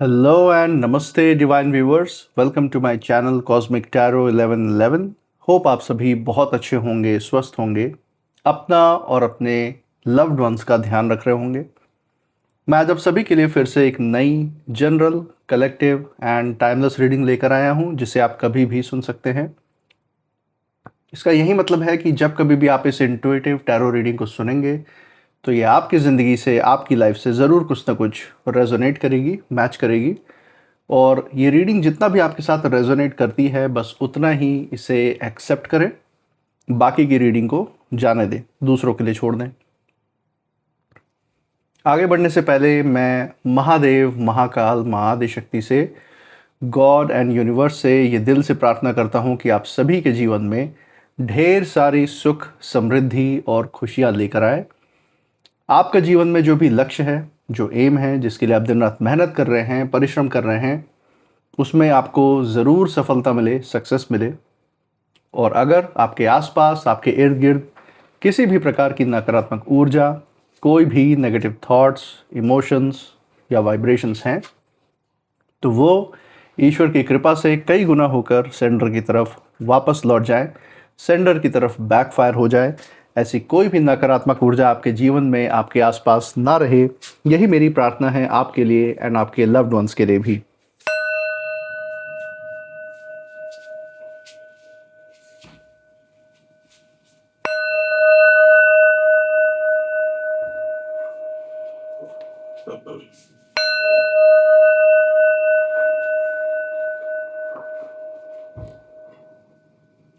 Hello and namaste divine viewers. Welcome to my channel Cosmic Tarot 1111. Hope आप सभी बहुत अच्छे होंगे, स्वस्थ होंगे, अपना और अपने लव्ड वंस का ध्यान रख रहे होंगे। मैं आज आप सभी के लिए फिर से एक नई general, collective and timeless reading लेकर आया हूं, जिसे आप कभी भी सुन सकते हैं। इसका यही मतलब है कि जब कभी भी आप इस इंट्यूटिव टैरो रीडिंग को सुनेंगे तो ये आपकी ज़िंदगी से, आपकी लाइफ से ज़रूर कुछ ना कुछ रेजोनेट करेगी, मैच करेगी। और ये रीडिंग जितना भी आपके साथ रेजोनेट करती है, बस उतना ही इसे एक्सेप्ट करें, बाकी की रीडिंग को जाने दें, दूसरों के लिए छोड़ दें। आगे बढ़ने से पहले मैं महादेव, महाकाल, महाआदिशक्ति से, गॉड एंड यूनिवर्स से ये दिल से प्रार्थना करता हूँ कि आप सभी के जीवन में ढेर सारी सुख, समृद्धि और खुशियाँ लेकर आए। आपका जीवन में जो भी लक्ष्य है, जो एम है, जिसके लिए आप दिन रात मेहनत कर रहे हैं, परिश्रम कर रहे हैं, उसमें आपको ज़रूर सफलता मिले, सक्सेस मिले। और अगर आपके आसपास, आपके इर्द गिर्द किसी भी प्रकार की नकारात्मक ऊर्जा, कोई भी नेगेटिव थॉट्स, इमोशंस या वाइब्रेशंस हैं, तो वो ईश्वर की कृपा से कई गुना होकर सेंडर की तरफ वापस लौट जाए, सेंडर की तरफ बैकफायर हो जाए। ऐसी कोई भी नकारात्मक ऊर्जा आपके जीवन में, आपके आसपास ना रहे। यही मेरी प्रार्थना है आपके लिए एंड आपके लव्ड वंस के लिए भी।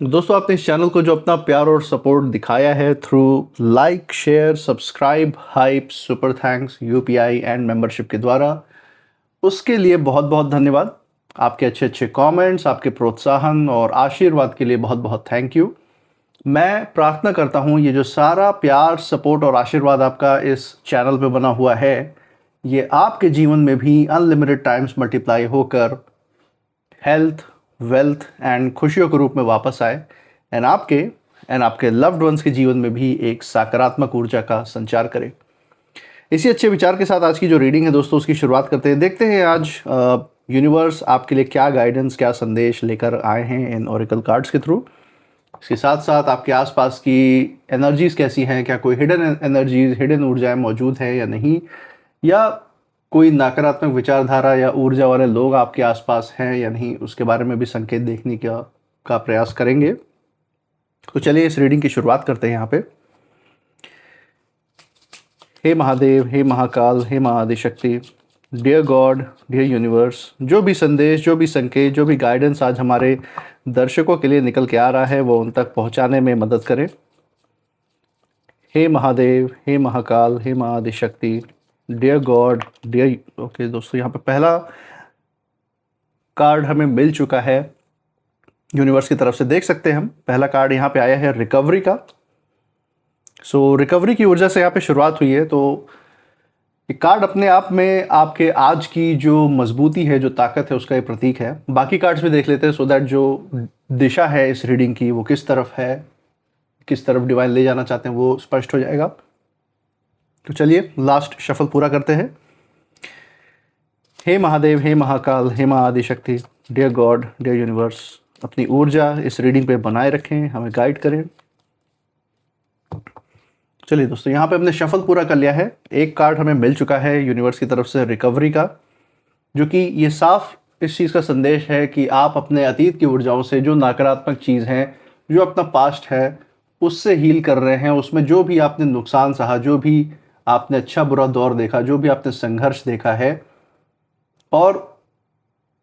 दोस्तों, आपने इस चैनल को जो अपना प्यार और सपोर्ट दिखाया है through like, share, subscribe, hype, super thanks, UPI and membership के द्वारा, उसके लिए बहुत बहुत धन्यवाद। आपके अच्छे अच्छे कमेंट्स, आपके प्रोत्साहन और आशीर्वाद के लिए बहुत बहुत थैंक यू। मैं प्रार्थना करता हूँ ये जो सारा प्यार, सपोर्ट और आशीर्वाद आपका इस चैनल पे बना हुआ है, ये आपके जीवन में भी अनलिमिटेड टाइम्स मल्टीप्लाई होकर हेल्थ, वेल्थ एंड खुशियों के रूप में वापस आए एंड आपके लव्ड वंस के जीवन में भी एक सकारात्मक ऊर्जा का संचार करे। इसी अच्छे विचार के साथ आज की जो रीडिंग है दोस्तों, उसकी शुरुआत करते हैं। देखते हैं आज यूनिवर्स आपके लिए क्या गाइडेंस, क्या संदेश लेकर आए हैं इन ओरेकल कार्ड्स के थ्रू। इसके साथ साथ आपके आसपास की एनर्जीज कैसी हैं, क्या कोई हिडन एनर्जीज, हिडन ऊर्जाएं मौजूद हैं या नहीं, या कोई नकारात्मक विचारधारा या ऊर्जा वाले लोग आपके आसपास हैं या नहीं, उसके बारे में भी संकेत देखने का प्रयास करेंगे। तो चलिए इस रीडिंग की शुरुआत करते हैं यहाँ पे। हे महादेव, हे महाकाल, हे महाआदिशक्ति, डियर गॉड, डियर यूनिवर्स, जो भी संदेश, जो भी संकेत, जो भी गाइडेंस आज हमारे दर्शकों के लिए निकल के आ रहा है, वो उन तक पहुँचाने में मदद करें। हे महादेव, हे महाकाल, हे महाआदिशक्ति, डियर गॉड, डियर। ओके दोस्तों, यहाँ पे पहला कार्ड हमें मिल चुका है यूनिवर्स की तरफ से। देख सकते हैं हम, पहला कार्ड यहाँ पे आया है रिकवरी का। सो रिकवरी की ऊर्जा से यहाँ पे शुरुआत हुई है। तो ये कार्ड अपने आप में आपके आज की जो मजबूती है, जो ताकत है, उसका एक प्रतीक है। बाकी कार्ड्स भी देख लेते हैं, सो दैट जो दिशा है इस रीडिंग की वो किस तरफ है, किस तरफ डिवाइन ले जाना चाहते हैं, वो स्पष्ट हो जाएगा। तो चलिए लास्ट शफल पूरा करते हैं। हे महादेव, हे महाकाल, हे महाआदिशक्ति, डियर गॉड, डियर यूनिवर्स, अपनी ऊर्जा इस रीडिंग पे बनाए रखें, हमें गाइड करें। चलिए दोस्तों, यहाँ पे हमने शफल पूरा कर लिया है। एक कार्ड हमें मिल चुका है यूनिवर्स की तरफ से रिकवरी का, जो कि ये साफ इस चीज़ का संदेश है कि आप अपने अतीत की ऊर्जाओं से, जो नकारात्मक चीज़ है, जो अपना पास्ट है, उससे हील कर रहे हैं। उसमें जो भी आपने नुकसान सहा, जो भी आपने अच्छा बुरा दौर देखा, जो भी आपने संघर्ष देखा है, और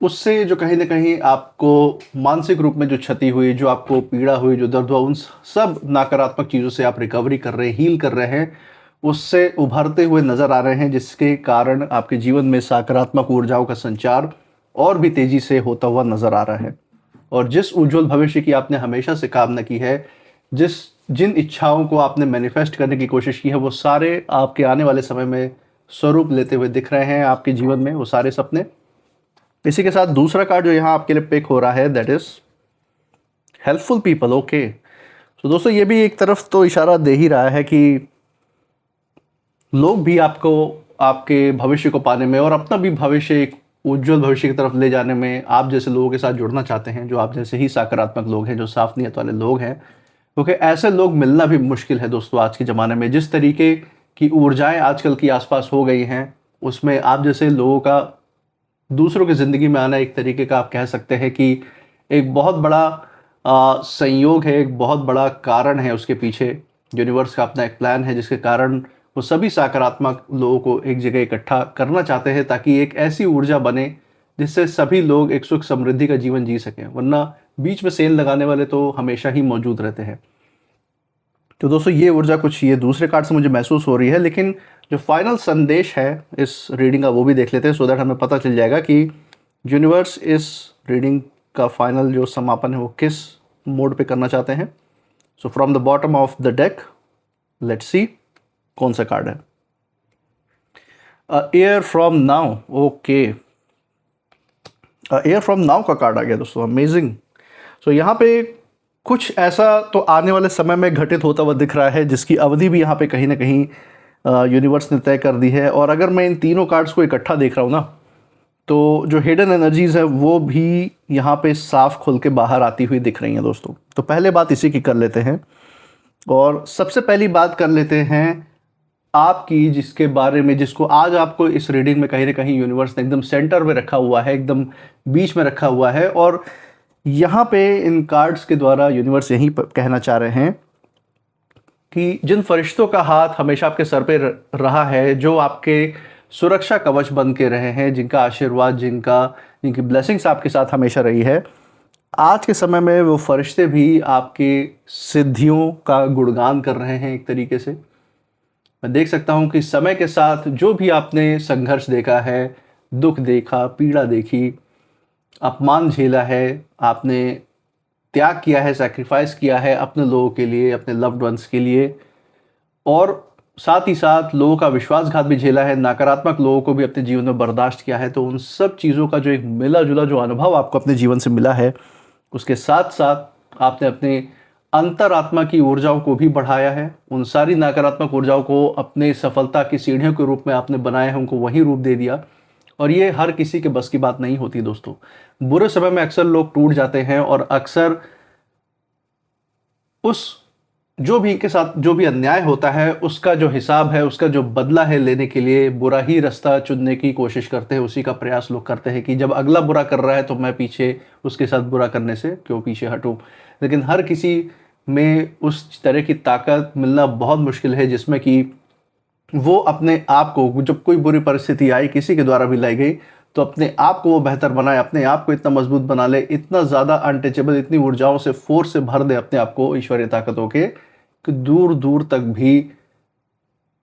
उससे जो कहीं ना कहीं आपको मानसिक रूप में जो क्षति हुई, जो आपको पीड़ा हुई, जो दर्द हुआ, उन सब नकारात्मक चीज़ों से आप रिकवरी कर रहे हैं, हील कर रहे हैं, उससे उभरते हुए नज़र आ रहे हैं, जिसके कारण आपके जीवन में सकारात्मक ऊर्जाओं का संचार और भी तेज़ी से होता हुआ नज़र आ रहा है। और जिस उज्जवल भविष्य की आपने हमेशा से कामना की है, जिन इच्छाओं को आपने मैनिफेस्ट करने की कोशिश की है, वो सारे आपके आने वाले समय में स्वरूप लेते हुए दिख रहे हैं आपके जीवन में, वो सारे सपने। इसी के साथ दूसरा कार्ड जो यहाँ आपके लिए पिक हो रहा है, that is helpful people. Okay, तो दोस्तों ये भी एक तरफ तो इशारा दे ही रहा है कि लोग भी आपको, आपके भविष्य को पाने में और अपना भी भविष्य एक उज्जवल भविष्य की तरफ ले जाने में आप जैसे लोगों के साथ जुड़ना चाहते हैं, जो आप जैसे ही सकारात्मक लोग हैं, जो साफ नीयत वाले लोग हैं, क्योंकि ऐसे लोग मिलना भी मुश्किल है दोस्तों आज के ज़माने में। जिस तरीके की ऊर्जाएं आजकल की आसपास हो गई हैं, उसमें आप जैसे लोगों का दूसरों की ज़िंदगी में आना एक तरीके का आप कह सकते हैं कि एक बहुत बड़ा संयोग है, एक बहुत बड़ा कारण है उसके पीछे। यूनिवर्स का अपना एक प्लान है जिसके कारण वो सभी सकारात्मक लोगों को एक जगह इकट्ठा करना चाहते हैं, ताकि एक ऐसी ऊर्जा बने जिससे सभी लोग एक सुख समृद्धि का जीवन जी सकें। वरना बीच में सेल लगाने वाले तो हमेशा ही मौजूद रहते हैं। तो दोस्तों ये ऊर्जा कुछ ये दूसरे कार्ड से मुझे महसूस हो रही है, लेकिन जो फाइनल संदेश है इस रीडिंग का वो भी देख लेते हैं, सो दैट हमें पता चल जाएगा कि यूनिवर्स इस रीडिंग का फाइनल जो समापन है वो किस मोड पे करना चाहते हैं। So from the bottom of the deck let's see कौन सा कार्ड है। Air from now, okay, air from now का कार्ड आ गया दोस्तों, अमेजिंग। सो यहाँ पे कुछ ऐसा तो आने वाले समय में घटित होता हुआ दिख रहा है जिसकी अवधि भी यहाँ पे कहीं ना कहीं यूनिवर्स ने तय कर दी है। और अगर मैं इन तीनों कार्ड्स को इकट्ठा देख रहा हूँ ना, तो जो हिडन एनर्जीज़ है वो भी यहाँ पे साफ खुल के बाहर आती हुई दिख रही हैं दोस्तों। तो पहले बात इसी की कर लेते हैं, और सबसे पहली बात कर लेते हैं आपकी, जिसके बारे में जिसको आज आपको इस रीडिंग में कहीं ना कहीं यूनिवर्स ने एकदम सेंटर में रखा हुआ है, एकदम बीच में रखा हुआ है। और यहाँ पे इन कार्ड्स के द्वारा यूनिवर्स यही कहना चाह रहे हैं कि जिन फरिश्तों का हाथ हमेशा आपके सर पे रहा है, जो आपके सुरक्षा कवच बन के रहे हैं, जिनका आशीर्वाद, जिनकी ब्लेसिंग्स आपके साथ हमेशा रही है, आज के समय में वो फरिश्ते भी आपके सिद्धियों का गुणगान कर रहे हैं। एक तरीके से मैं देख सकता हूँ कि समय के साथ जो भी आपने संघर्ष देखा है, दुख देखा, पीड़ा देखी, अपमान झेला है, आपने त्याग किया है, सैक्रिफाइस किया है अपने लोगों के लिए, अपने लव्ड वंस के लिए, और साथ ही साथ लोगों का विश्वासघात भी झेला है, नकारात्मक लोगों को भी अपने जीवन में बर्दाश्त किया है। तो उन सब चीज़ों का जो एक मिला जुला जो अनुभव आपको अपने जीवन से मिला है, उसके साथ साथ आपने अपने अंतरात्मा की ऊर्जाओं को भी बढ़ाया है। उन सारी नकारात्मक ऊर्जाओं को अपने सफलता की सीढ़ियों के रूप में आपने बनाया है, उनको वही रूप दे दिया। और ये हर किसी के बस की बात नहीं होती दोस्तों। बुरे समय में अक्सर लोग टूट जाते हैं, और अक्सर उस जो भी इनके साथ जो भी अन्याय होता है उसका जो हिसाब है, उसका जो बदला है लेने के लिए बुरा ही रास्ता चुनने की कोशिश करते हैं। उसी का प्रयास लोग करते हैं कि जब अगला बुरा कर रहा है तो मैं पीछे उसके साथ बुरा करने से क्यों पीछे हटूं। लेकिन हर किसी में उस तरह की ताकत मिलना बहुत मुश्किल है जिसमें कि वो अपने आप को, जब कोई बुरी परिस्थिति आई किसी के द्वारा भी लाई गई, तो अपने आप को वो बेहतर बनाए, अपने आप को इतना मजबूत बना ले, इतना ज़्यादा अनटचेबल, इतनी ऊर्जाओं से, फोर्स से भर दे अपने आप को ईश्वरीय ताकतों के, कि दूर दूर तक भी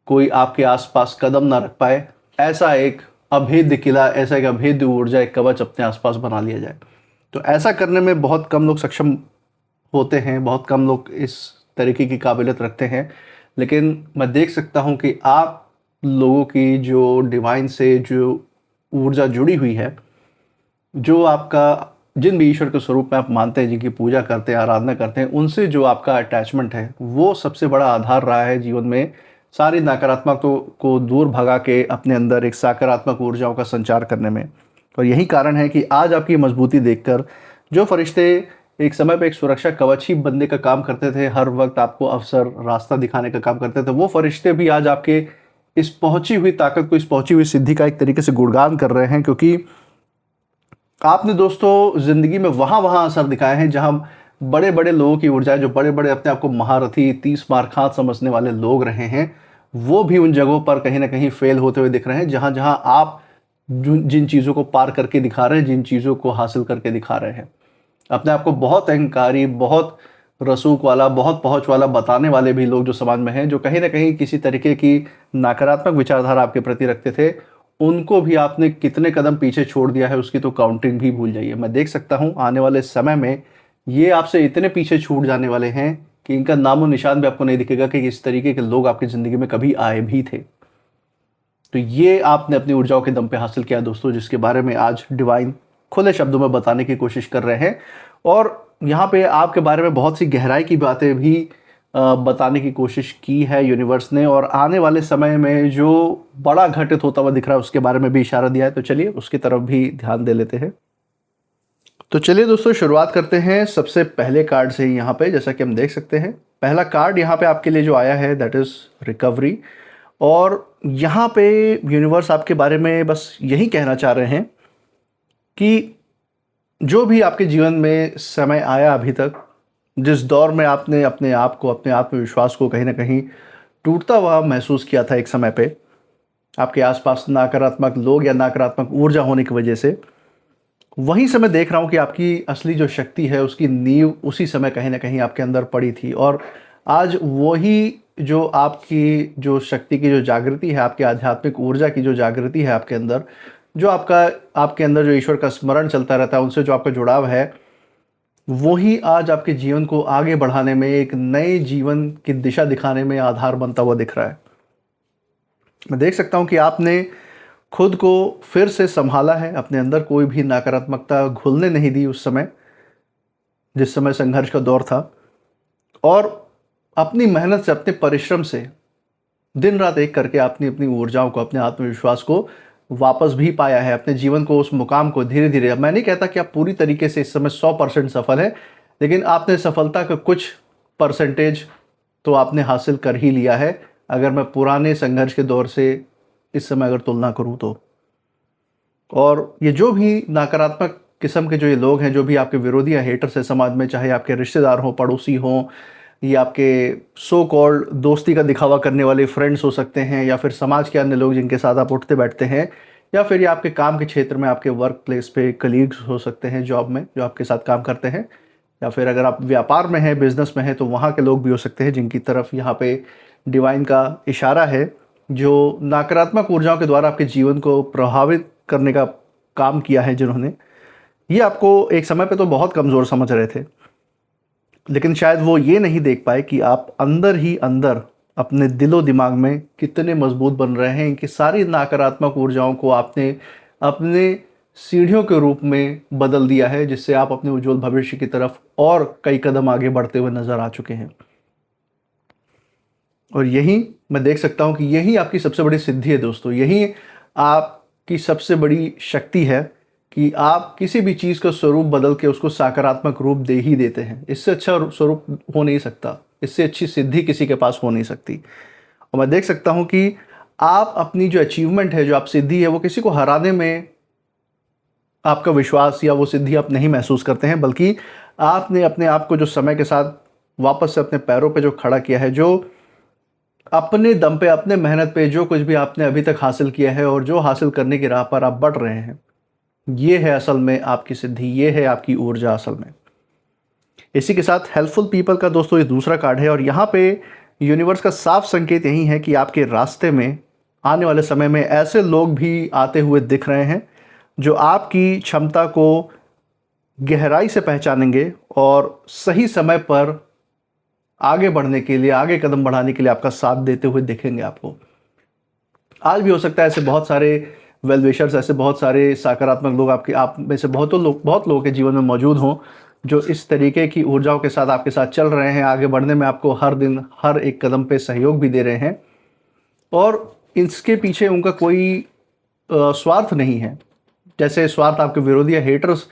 कोई आपके आसपास कदम ना रख पाए। ऐसा एक अभेद्य किला, ऐसा एक अभेद्य ऊर्जा, एक कवच अपने आसपास बना लिया जाए। तो ऐसा करने में बहुत कम लोग सक्षम होते हैं, बहुत कम लोग इस तरीके की काबिलियत रखते हैं। लेकिन मैं देख सकता हूँ कि आप लोगों की जो डिवाइन से जो ऊर्जा जुड़ी हुई है, जो आपका जिन भी ईश्वर के स्वरूप में आप मानते हैं, जिनकी पूजा करते हैं, आराधना करते हैं, उनसे जो आपका अटैचमेंट है वो सबसे बड़ा आधार रहा है जीवन में सारी नकारात्मक को दूर भगा के अपने अंदर एक सकारात्मक ऊर्जाओं का संचार करने में। और यही कारण है कि आज आपकी मजबूती देखकर जो फरिश्ते एक समय पे एक सुरक्षा कवच ही बनने का काम करते थे, हर वक्त आपको अवसर, रास्ता दिखाने का काम करते थे, वो फरिश्ते भी आज आपके इस पहुंची हुई ताकत को, इस पहुंची हुई सिद्धि का एक तरीके से गुणगान कर रहे हैं। क्योंकि आपने दोस्तों ज़िंदगी में वहाँ असर दिखाए हैं जहाँ बड़े बड़े लोगों की ऊर्जाएं, जो बड़े बड़े अपने आप को महारथी, 30 मार खां समझने वाले लोग रहे हैं, वो भी उन जगहों पर कहीं ना कहीं फेल होते हुए दिख रहे हैं जहाँ जहाँ आप जिन चीज़ों को पार करके दिखा रहे हैं, जिन चीज़ों को हासिल करके दिखा रहे हैं। अपने आप को बहुत अहंकारी, बहुत रसूख वाला, बहुत पहुँच वाला बताने वाले भी लोग जो समाज में हैं, जो कहीं ना कहीं किसी तरीके की नकारात्मक विचारधारा आपके प्रति रखते थे, उनको भी आपने कितने कदम पीछे छोड़ दिया है उसकी तो काउंटिंग भी भूल जाइए। मैं देख सकता हूँ आने वाले समय में ये आपसे इतने पीछे छूट जाने वाले हैं कि इनका नामो निशान भी आपको नहीं दिखेगा कि इस तरीके के लोग आपकी ज़िंदगी में कभी आए भी थे। तो ये आपने अपनी ऊर्जाओं के दम पे हासिल किया दोस्तों, जिसके बारे में आज डिवाइन खुले शब्दों में बताने की कोशिश कर रहे हैं। और यहाँ पे आपके बारे में बहुत सी गहराई की बातें भी बताने की कोशिश की है यूनिवर्स ने, और आने वाले समय में जो बड़ा घटित होता हुआ दिख रहा है उसके बारे में भी इशारा दिया है। तो चलिए उसकी तरफ भी ध्यान दे लेते हैं। तो चलिए दोस्तों, शुरुआत करते हैं सबसे पहले कार्ड से ही। यहाँ पे जैसा कि हम देख सकते हैं, पहला कार्ड यहाँ पे आपके लिए जो आया है दैट इज़ रिकवरी। और यहाँ पे यूनिवर्स आपके बारे में बस यही कहना चाह रहे हैं कि जो भी आपके जीवन में समय आया अभी तक, जिस दौर में आपने अपने आप को, अपने आत्मविश्वास को कहीं ना कहीं टूटता हुआ महसूस किया था एक समय पे, आपके आसपास नकारात्मक लोग या नकारात्मक ऊर्जा होने की वजह से, वहीं से मैं देख रहा हूँ कि आपकी असली जो शक्ति है उसकी नींव उसी समय कहीं ना कहीं आपके अंदर पड़ी थी। और आज वही जो आपकी जो शक्ति की जो जागृति है, आपकी आध्यात्मिक ऊर्जा की जो जागृति है आपके अंदर, जो आपके अंदर जो ईश्वर का स्मरण चलता रहता है, उनसे जो आपका जुड़ाव है, वही आज आपके जीवन को आगे बढ़ाने में, एक नए जीवन की दिशा दिखाने में आधार बनता हुआ दिख रहा है। मैं देख सकता हूँ कि आपने खुद को फिर से संभाला है, अपने अंदर कोई भी नकारात्मकता घुलने नहीं दी उस समय जिस समय संघर्ष का दौर था, और अपनी मेहनत से, अपने परिश्रम से दिन रात एक करके आपने अपनी ऊर्जाओं को, अपने आत्मविश्वास को वापस भी पाया है, अपने जीवन को, उस मुकाम को धीरे धीरे। मैं नहीं कहता कि आप पूरी तरीके से इस समय 100% सफल हैं, लेकिन आपने सफलता का कुछ परसेंटेज तो आपने हासिल कर ही लिया है, अगर मैं पुराने संघर्ष के दौर से इस समय अगर तुलना करूं तो। और ये जो भी नकारात्मक किस्म के जो ये लोग हैं, जो भी आपके विरोधी या हेटर्स हैं समाज में, चाहे आपके रिश्तेदार हों, पड़ोसी हों, या आपके सो कॉल्ड दोस्ती का दिखावा करने वाले फ्रेंड्स हो सकते हैं, या फिर समाज के अन्य लोग जिनके साथ आप उठते बैठते हैं, या फिर ये आपके काम के क्षेत्र में, आपके वर्क प्लेस पे कलीग्स हो सकते हैं, जॉब में जो आपके साथ काम करते हैं, या फिर अगर आप व्यापार में हैं, बिजनेस में हैं, तो वहाँ के लोग भी हो सकते हैं जिनकी तरफ यहाँ पे डिवाइन का इशारा है, जो नकारात्मक ऊर्जाओं के द्वारा आपके जीवन को प्रभावित करने का काम किया है जिन्होंने। ये आपको एक समय पे तो बहुत कमज़ोर समझ रहे थे, लेकिन शायद वो ये नहीं देख पाए कि आप अंदर ही अंदर अपने दिलो दिमाग में कितने मजबूत बन रहे हैं। कि सारी नकारात्मक ऊर्जाओं को आपने अपने सीढ़ियों के रूप में बदल दिया है, जिससे आप अपने उज्जवल भविष्य की तरफ और कई कदम आगे बढ़ते हुए नजर आ चुके हैं। और यही मैं देख सकता हूं कि यही आपकी सबसे बड़ी सिद्धि है दोस्तों, यही आपकी सबसे बड़ी शक्ति है कि आप किसी भी चीज़ का स्वरूप बदल के उसको सकारात्मक रूप दे ही देते हैं। इससे अच्छा स्वरूप हो नहीं सकता, इससे अच्छी सिद्धि किसी के पास हो नहीं सकती। और मैं देख सकता हूं कि आप अपनी जो अचीवमेंट है, जो आप सिद्धि है, वो किसी को हराने में आपका विश्वास या वो सिद्धि आप नहीं महसूस करते हैं, बल्कि आपने अपने आप को जो समय के साथ वापस से अपने पैरों पे जो खड़ा किया है, जो अपने दम पे, अपने मेहनत पे जो कुछ भी आपने अभी तक हासिल किया है और जो हासिल करने की राह पर आप बढ़ रहे हैं, ये है असल में आपकी सिद्धि, ये है आपकी ऊर्जा असल में। इसी के साथ हेल्पफुल पीपल का दोस्तों ये दूसरा कार्ड है, और यहाँ पे यूनिवर्स का साफ संकेत यही है कि आपके रास्ते में आने वाले समय में ऐसे लोग भी आते हुए दिख रहे हैं जो आपकी क्षमता को गहराई से पहचानेंगे और सही समय पर आगे बढ़ने के लिए, आगे कदम बढ़ाने के लिए आपका साथ देते हुए दिखेंगे आपको। आज भी हो सकता है ऐसे बहुत सारे वेल विशर्स, ऐसे बहुत सारे सकारात्मक लोग आप में से बहुत लोगों के जीवन में मौजूद हों, जो इस तरीके की ऊर्जाओं के साथ आपके साथ चल रहे हैं, आगे बढ़ने में आपको हर दिन, हर एक कदम पे सहयोग भी दे रहे हैं, और इसके पीछे उनका कोई स्वार्थ नहीं है। जैसे स्वार्थ आपके विरोधी या हेटर्स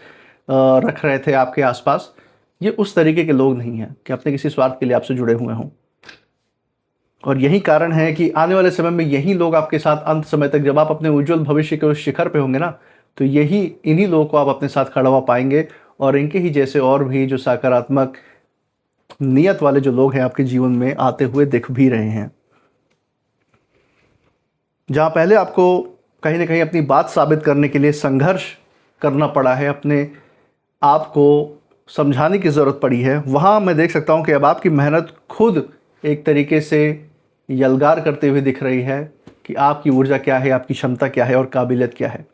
रख रहे थे आपके आसपास, ये उस तरीके के लोग नहीं हैं कि अपने किसी स्वार्थ के लिए आपसे जुड़े हुए हों। और यही कारण है कि आने वाले समय में यही लोग आपके साथ अंत समय तक, जब आप अपने उज्जवल भविष्य के उस शिखर पे होंगे ना, तो इन्हीं लोगों को आप अपने साथ खड़ा हुआ पाएंगे, और इनके ही जैसे और भी जो सकारात्मक नियत वाले जो लोग हैं आपके जीवन में आते हुए दिख भी रहे हैं। जहाँ पहले आपको कहीं ना कहीं अपनी बात साबित करने के लिए संघर्ष करना पड़ा है, अपने आप को समझाने की ज़रूरत पड़ी है, वहाँ मैं देख सकता हूँ कि अब आपकी मेहनत खुद एक तरीके से यलगार करते हुए दिख रही है कि आपकी ऊर्जा क्या है, आपकी क्षमता क्या है और काबिलियत क्या है।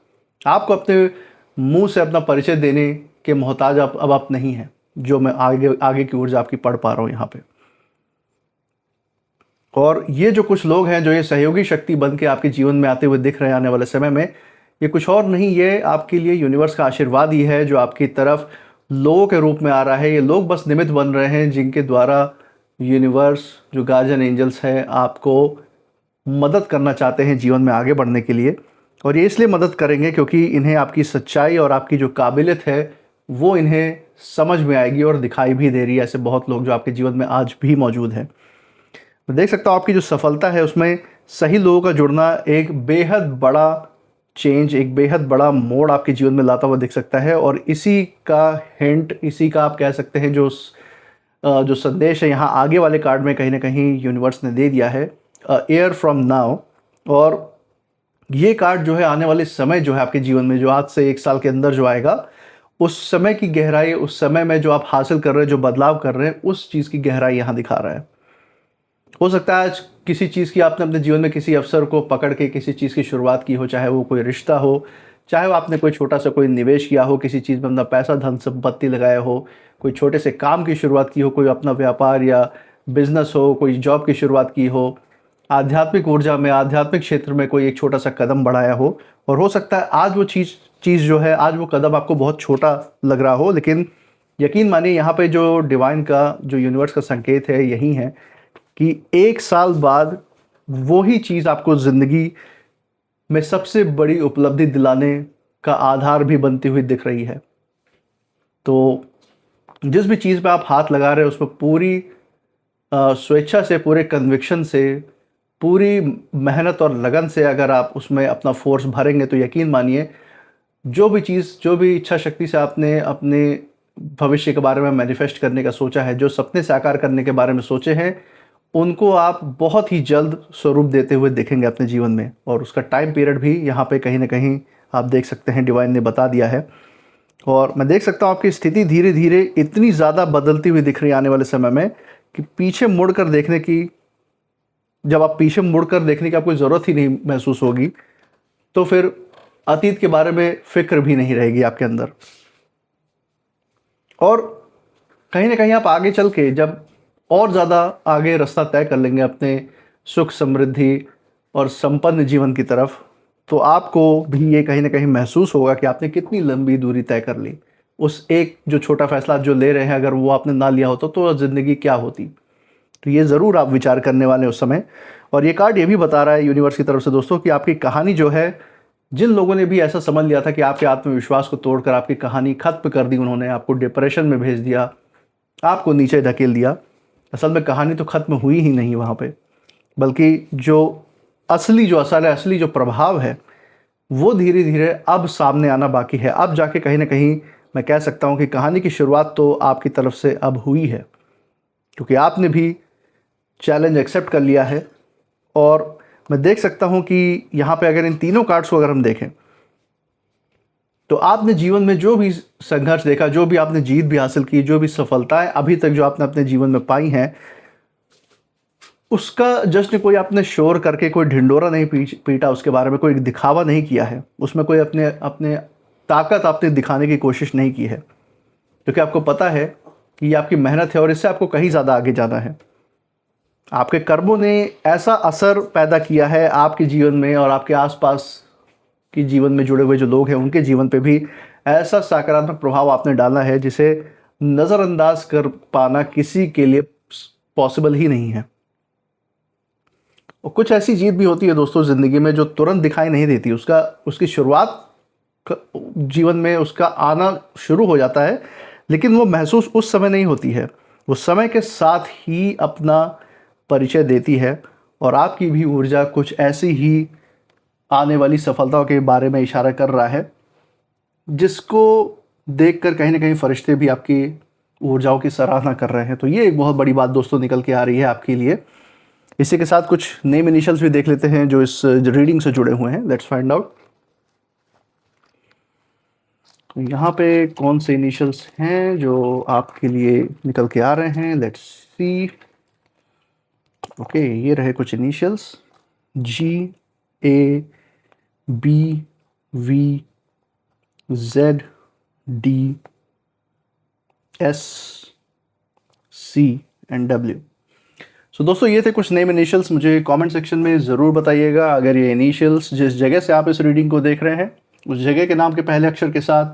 आपको अपने मुंह से अपना परिचय देने के मोहताज अब आप नहीं हैं, जो मैं आगे की ऊर्जा आपकी पढ़ पा रहा हूँ यहाँ पे। और ये जो कुछ लोग हैं जो ये सहयोगी शक्ति बन के आपके जीवन में आते हुए दिख रहे हैं आने वाले समय में, ये कुछ और नहीं, ये आपके लिए यूनिवर्स का आशीर्वाद ही है जो आपकी तरफ लोगों के रूप में आ रहा है। ये लोग बस निमित्त बन रहे हैं जिनके द्वारा यूनिवर्स, जो गार्जियन एंजल्स हैं, आपको मदद करना चाहते हैं जीवन में आगे बढ़ने के लिए। और ये इसलिए मदद करेंगे क्योंकि इन्हें आपकी सच्चाई और आपकी जो काबिलियत है वो इन्हें समझ में आएगी और दिखाई भी दे रही है। ऐसे बहुत लोग जो आपके जीवन में आज भी मौजूद हैं। मैं देख सकता हूँ आपकी जो सफलता है उसमें सही लोगों का जुड़ना एक बेहद बड़ा चेंज, एक बेहद बड़ा मोड़ आपके जीवन में लाता हुआ दिख सकता है। और इसी का हिंट, इसी का आप कह सकते हैं जो संदेश है यहाँ आगे वाले कार्ड में कहीं ना कहीं यूनिवर्स ने दे दिया है, एयर फ्रॉम नाउ। और ये कार्ड जो है आने वाले समय जो है आपके जीवन में, जो आज से 1 साल के अंदर जो आएगा, उस समय की गहराई, उस समय में जो आप हासिल कर रहे हैं, जो बदलाव कर रहे हैं, उस चीज़ की गहराई यहाँ दिखा रहा है। हो सकता है आज किसी चीज़ की आपने अपने जीवन में किसी अवसर को पकड़ के किसी चीज़ की शुरुआत की हो, चाहे वो कोई रिश्ता हो, चाहे वो आपने कोई छोटा सा कोई निवेश किया हो, किसी चीज़ में अपना पैसा, धन संपत्ति लगाया हो, कोई छोटे से काम की शुरुआत की हो, कोई अपना व्यापार या बिजनेस हो, कोई जॉब की शुरुआत की हो, आध्यात्मिक ऊर्जा में, आध्यात्मिक क्षेत्र में कोई एक छोटा सा कदम बढ़ाया हो। और हो सकता है आज वो चीज़ जो है, आज वो कदम आपको बहुत छोटा लग रहा हो, लेकिन यकीन मानिए यहाँ पे जो डिवाइन का, जो यूनिवर्स का संकेत है यही है कि 1 साल बाद वही चीज़ आपको ज़िंदगी में सबसे बड़ी उपलब्धि दिलाने का आधार भी बनती हुई दिख रही है। तो जिस भी चीज़ पे आप हाथ लगा रहे हैं उसमें पूरी स्वेच्छा से, पूरे कन्विक्शन से, पूरी मेहनत और लगन से अगर आप उसमें अपना फोर्स भरेंगे तो यकीन मानिए जो भी चीज़, जो भी इच्छा शक्ति से आपने अपने भविष्य के बारे में मैनिफेस्ट करने का सोचा है, जो सपने साकार करने के बारे में सोचे हैं, उनको आप बहुत ही जल्द स्वरूप देते हुए देखेंगे अपने जीवन में। और उसका टाइम पीरियड भी यहाँ पे कहीं ना कहीं आप देख सकते हैं, डिवाइन ने बता दिया है। और मैं देख सकता हूँ आपकी स्थिति धीरे धीरे इतनी ज़्यादा बदलती हुई दिख रही है आने वाले समय में कि पीछे मुड़कर देखने की, जब आप पीछे मुड़कर देखने की आपको ज़रूरत ही नहीं महसूस होगी, तो फिर अतीत के बारे में फिक्र भी नहीं रहेगी आपके अंदर। और कहीं ना कहीं आप आगे चल के जब और ज़्यादा आगे रास्ता तय कर लेंगे अपने सुख, समृद्धि और संपन्न जीवन की तरफ, तो आपको भी ये कहीं ना कहीं महसूस होगा कि आपने कितनी लंबी दूरी तय कर ली। उस एक जो छोटा फैसला आप जो ले रहे हैं, अगर वो आपने ना लिया होता तो ज़िंदगी क्या होती। तो ये ज़रूर आप विचार करने वाले उस समय। और ये कार्ड ये भी बता रहा है यूनिवर्स की तरफ से दोस्तों कि आपकी कहानी जो है, जिन लोगों ने भी ऐसा समझ लिया था कि आपके आत्मविश्वास को तोड़कर आपकी कहानी खत्म कर दी, उन्होंने आपको डिप्रेशन में भेज दिया, आपको नीचे धकेल दिया, असल में कहानी तो ख़त्म हुई ही नहीं वहाँ पे, बल्कि जो असली जो प्रभाव है वो धीरे धीरे अब सामने आना बाकी है। अब जाके कहीं ना कहीं मैं कह सकता हूँ कि कहानी की शुरुआत तो आपकी तरफ से अब हुई है, क्योंकि आपने भी चैलेंज एक्सेप्ट कर लिया है। और मैं देख सकता हूँ कि यहाँ पे अगर इन तीनों कार्ड्स को अगर हम देखें तो आपने जीवन में जो भी संघर्ष देखा, जो भी आपने जीत भी हासिल की, जो भी सफलताएं अभी तक जो आपने अपने जीवन में पाई हैं, उसका जस्ट कोई आपने शोर करके कोई ढिंडोरा नहीं पीटा, उसके बारे में कोई दिखावा नहीं किया है, उसमें कोई अपने ताकत आपने दिखाने की कोशिश नहीं की है, क्योंकि आपको पता है कि ये आपकी मेहनत है और इससे आपको कहीं ज़्यादा आगे जाना है। आपके कर्मों ने ऐसा असर पैदा किया है आपके जीवन में, और आपके आसपास कि जीवन में जुड़े हुए जो लोग हैं उनके जीवन पे भी ऐसा सकारात्मक प्रभाव आपने डाला है जिसे नज़रअंदाज कर पाना किसी के लिए पॉसिबल ही नहीं है। और कुछ ऐसी जीत भी होती है दोस्तों ज़िंदगी में जो तुरंत दिखाई नहीं देती, उसकी शुरुआत जीवन में उसका आना शुरू हो जाता है, लेकिन वो महसूस उस समय नहीं होती है, वो समय के साथ ही अपना परिचय देती है। और आपकी भी ऊर्जा कुछ ऐसी ही आने वाली सफलताओं के बारे में इशारा कर रहा है, जिसको देखकर कहीं ना कहीं फरिश्ते भी आपकी ऊर्जाओं की सराहना कर रहे हैं। तो ये एक बहुत बड़ी बात दोस्तों निकल के आ रही है आपके लिए। इसी के साथ कुछ नेम इनिशियल्स भी देख लेते हैं जो इस रीडिंग से जुड़े हुए हैं। लेट्स फाइंड आउट तो यहाँ पे कौन से इनिशियल्स हैं जो आपके लिए निकल के आ रहे हैं। Let's see. ओके, ये रहे कुछ initials, GABVZ SC and W। सो दोस्तों ये थे कुछ नेम इनिशियल्स। मुझे कमेंट सेक्शन में ज़रूर बताइएगा अगर ये इनिशियल्स जिस जगह से आप इस रीडिंग को देख रहे हैं उस जगह के नाम के पहले अक्षर के साथ,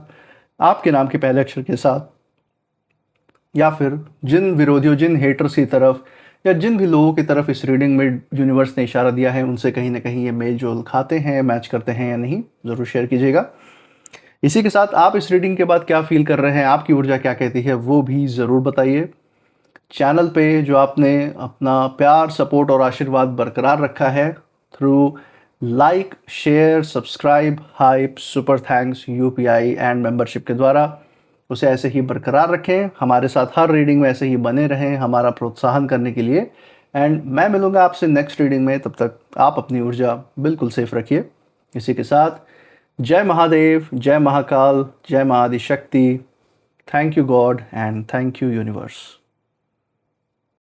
आपके नाम के पहले अक्षर के साथ या फिर जिन विरोधियों, जिन हेटर्स की तरफ या जिन भी लोगों की तरफ इस रीडिंग में यूनिवर्स ने इशारा दिया है, उनसे कहीं ना कहीं ये मेल जोल खाते हैं, मैच करते हैं या नहीं, ज़रूर शेयर कीजिएगा। इसी के साथ आप इस रीडिंग के बाद क्या फील कर रहे हैं, आपकी ऊर्जा क्या कहती है, वो भी ज़रूर बताइए। चैनल पे जो आपने अपना प्यार, सपोर्ट और आशीर्वाद बरकरार रखा है through like, share, subscribe, hype, super thanks, UPI and membership के द्वारा, उसे ऐसे ही बरकरार रखें। हमारे साथ हर रीडिंग में ऐसे ही बने रहें हमारा प्रोत्साहन करने के लिए। एंड मैं मिलूँगा आपसे नेक्स्ट रीडिंग में, तब तक आप अपनी ऊर्जा बिल्कुल सेफ रखिए। इसी के साथ जय महादेव, जय महाकाल, जय माँ Adishakti. Thank you God and thank you universe.